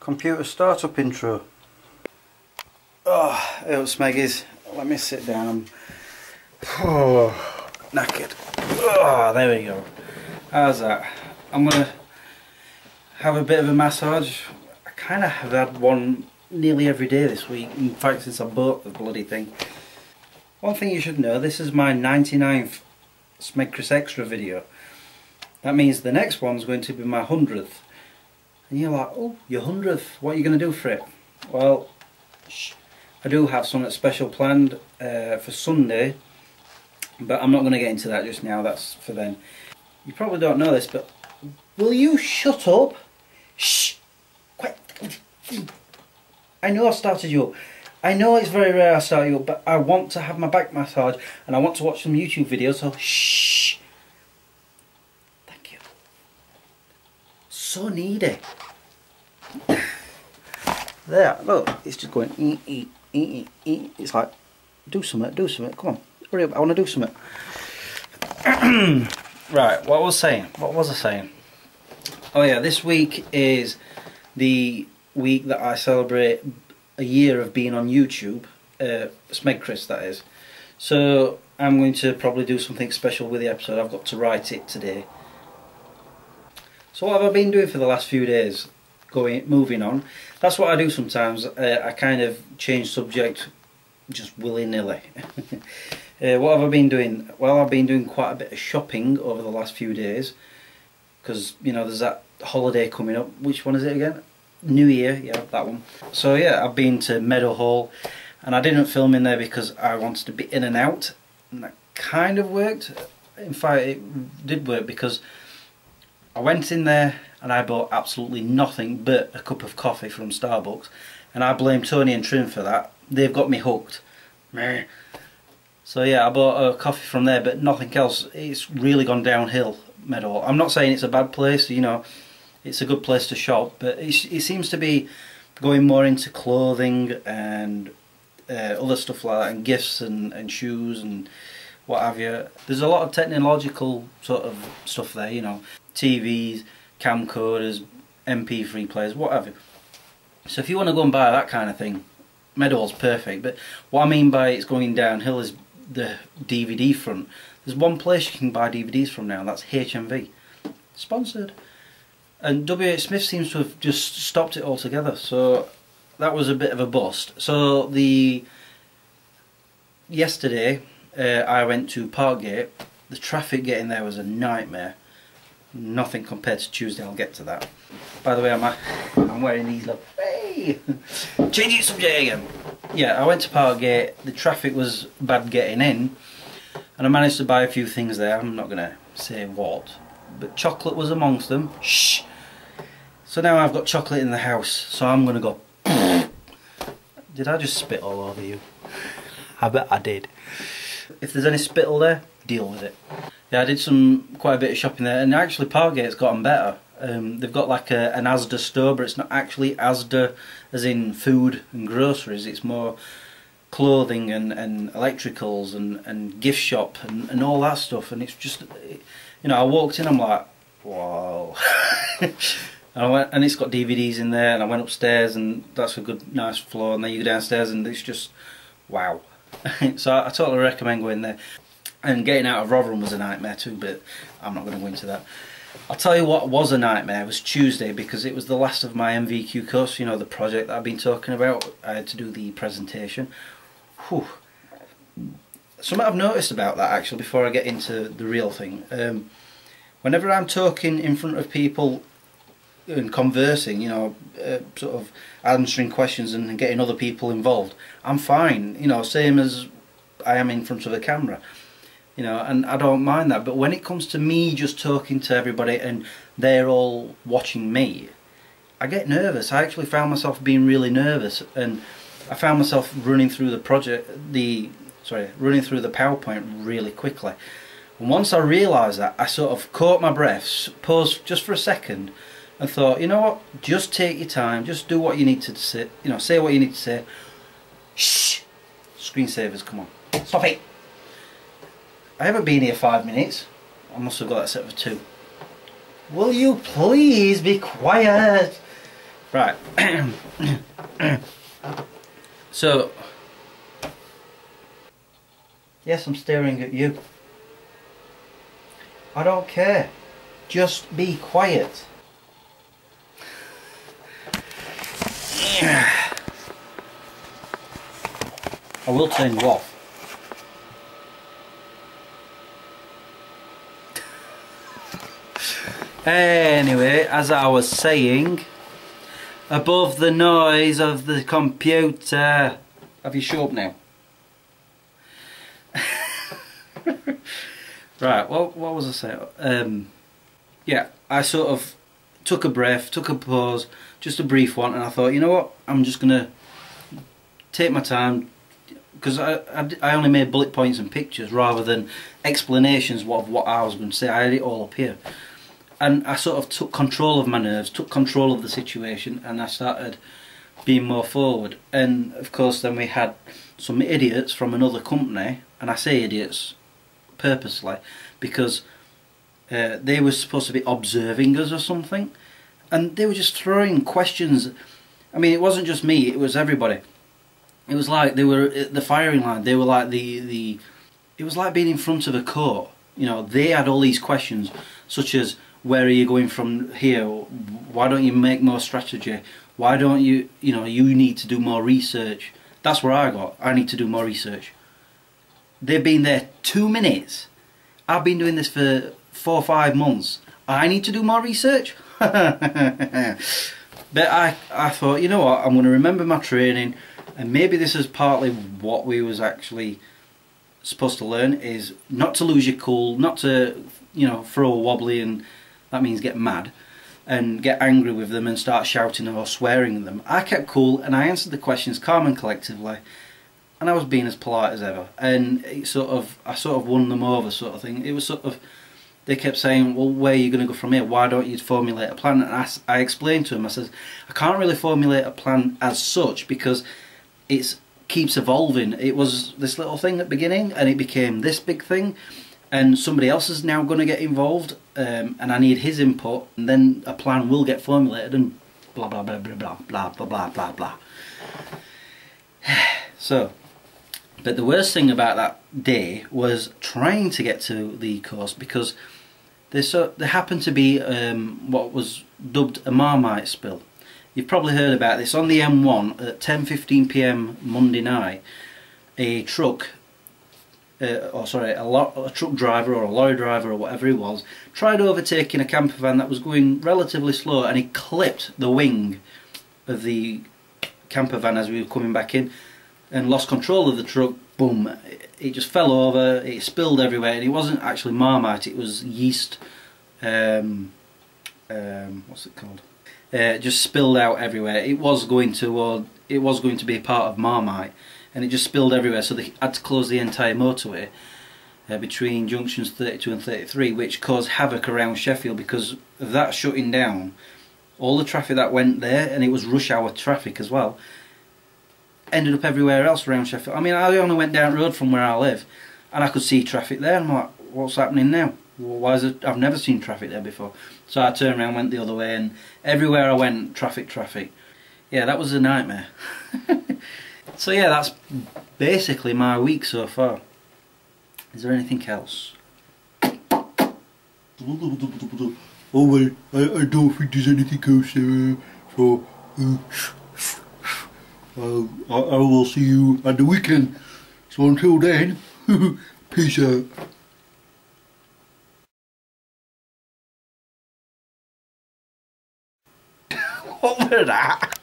Computer startup intro. Oh, hello Smeggies. Let me sit down. I'm knackered. Oh, there we go. How's that? I'm gonna have a bit of a massage. I kind of have had one nearly every day this week. In fact, since I bought the bloody thing. One thing you should know, this is my 99th Smegchris Extra video. That means the next one's going to be my 100th. And you're like, oh, your 100th, what are you going to do for it? Well, I do have something special planned for Sunday, but I'm not going to get into that just now, that's for then. You probably don't know this, but will you shut up? Shh! Quiet. I know I started you up. I know it's very rare I start you up, but I want to have my back massage and I want to watch some YouTube videos, so shh! Thank you. So needy. There, look, it's just going eat. It's like, do something, come on, hurry up, I want to do something. Right, what was I saying? Oh yeah, this week is the week that I celebrate a year of being on YouTube, Smegchris that is. So I'm going to probably do something special with the episode. I've got to write it today. So what have I been doing for the last few days? Moving on. That's what I do sometimes. I kind of change subject just willy-nilly. What have I been doing? Well, I've been doing quite a bit of shopping over the last few days because, you know, there's that holiday coming up. Which one is it again? New Year, yeah, that one. So yeah, I've been to Meadowhall and I didn't film in there because I wanted to be in and out, and that kind of worked. In fact, it did work because I went in there and I bought absolutely nothing but a cup of coffee from Starbucks, and I blame Tony and Trim for that. They've got me hooked. Meh. So yeah, I bought a coffee from there but nothing else. It's really gone downhill, Meadowhall. I'm not saying it's a bad place, you know, it's a good place to shop, but it seems to be going more into clothing and other stuff like that, and gifts and shoes and what have you. There's a lot of technological sort of stuff there, you know, TVs, camcorders, MP3 players, whatever. So if you want to go and buy that kind of thing, Meadowhall's perfect. But what I mean by it's going downhill is the DVD front. There's one place you can buy DVDs from now, and that's HMV. Sponsored. And WH Smith seems to have just stopped it altogether, so that was a bit of a bust. So yesterday I went to Parkgate. The traffic getting there was a nightmare. Nothing compared to Tuesday, I'll get to that. By the way, I'm wearing these, look. Hey! Changing subject again. Yeah, I went to Parkgate, the traffic was bad getting in, and I managed to buy a few things there. I'm not going to say what, but chocolate was amongst them. Shh! So now I've got chocolate in the house, so I'm going to go... Did I just spit all over you? I bet I did. If there's any spittle there, deal with it. Yeah, I did quite a bit of shopping there, and actually Parkgate's gotten better. They've got like an Asda store, but it's not actually Asda as in food and groceries, it's more clothing and electricals and gift shop and all that stuff, and it's just, you know, I walked in, I'm like, wow. And it's got DVDs in there, and I went upstairs, and that's a good, nice floor, and then you go downstairs, and it's just, wow. So I totally recommend going there. And getting out of Rotherham was a nightmare too, but I'm not going to go into that. I'll tell you what was a nightmare was Tuesday, because it was the last of my MVQ course, you know, the project that I've been talking about. I had to do the presentation. Whew. Something I've noticed about that actually, before I get into the real thing. Whenever I'm talking in front of people and conversing, you know, sort of answering questions and getting other people involved, I'm fine, you know, same as I am in front of a camera. You know, and I don't mind that, but when it comes to me just talking to everybody and they're all watching me, I get nervous. I actually found myself being really nervous, and I found myself running through the PowerPoint really quickly. And once I realised that, I sort of caught my breath, paused just for a second, and thought, you know what, just take your time, just do what you need to say, you know, say what you need to say. Shh! Screensavers, come on. Stop it! I haven't been here 5 minutes. I must have got that set for 2. Will you please be quiet? Right. So, yes, I'm staring at you. I don't care. Just be quiet. I will turn you off. Anyway, as I was saying, above the noise of the computer. Have you shut up now? Right, what was I saying? Yeah, I sort of took a breath, took a pause, just a brief one, and I thought, you know what, I'm just going to take my time, because I only made bullet points and pictures rather than explanations of what I was going to say. I had it all up here. And I sort of took control of my nerves, took control of the situation, and I started being more forward. And of course then we had some idiots from another company, and I say idiots purposely because they were supposed to be observing us or something, and they were just throwing questions. I mean, it wasn't just me, it was everybody. It was like they were at the firing line. They were like it was like being in front of a court. You know, they had all these questions such as, where are you going from here? Why don't you make more strategy? Why don't you, you know, you need to do more research. That's where I got. I need to do more research. They've been there 2 minutes. I've been doing this for 4 or 5 months. I need to do more research? But I thought, you know what, I'm going to remember my training, and maybe this is partly what we was actually supposed to learn, is not to lose your cool, not to, you know, throw a wobbly, and that means get mad and get angry with them and start shouting or swearing at them. I kept cool and I answered the questions calm and collectively, and I was being as polite as ever, and I sort of won them over, sort of thing. It was sort of, they kept saying, well, where are you going to go from here? Why don't you formulate a plan? And I explained to them, I said, I can't really formulate a plan as such because it keeps evolving. It was this little thing at the beginning and it became this big thing, and somebody else is now going to get involved, and I need his input, and then a plan will get formulated, and blah blah blah blah blah blah blah blah blah blah. So, but the worst thing about that day was trying to get to the course, because there happened to be what was dubbed a Marmite spill. You've probably heard about this. On the M1 at 10:15 PM Monday night, a truck, a truck driver or a lorry driver or whatever he was, tried overtaking a camper van that was going relatively slow, and he clipped the wing of the camper van as we were coming back in and lost control of the truck. Boom, it just fell over, it spilled everywhere, and it wasn't actually Marmite, it was yeast, what's it called? Just spilled out everywhere. It was going to be a part of Marmite, and it just spilled everywhere, so they had to close the entire motorway between junctions 32 and 33, which caused havoc around Sheffield because of that shutting down. All the traffic that went there, and it was rush hour traffic as well, ended up everywhere else around Sheffield. I mean, I only went down the road from where I live and I could see traffic there, and I'm like, what's happening now? Why is it? I've never seen traffic there before. So I turned around, went the other way, and everywhere I went, traffic. Yeah, that was a nightmare. So yeah, that's basically my week so far. Is there anything else? Oh well, I don't think there's anything else there, so I will see you at the weekend. So until then, peace out. What was that?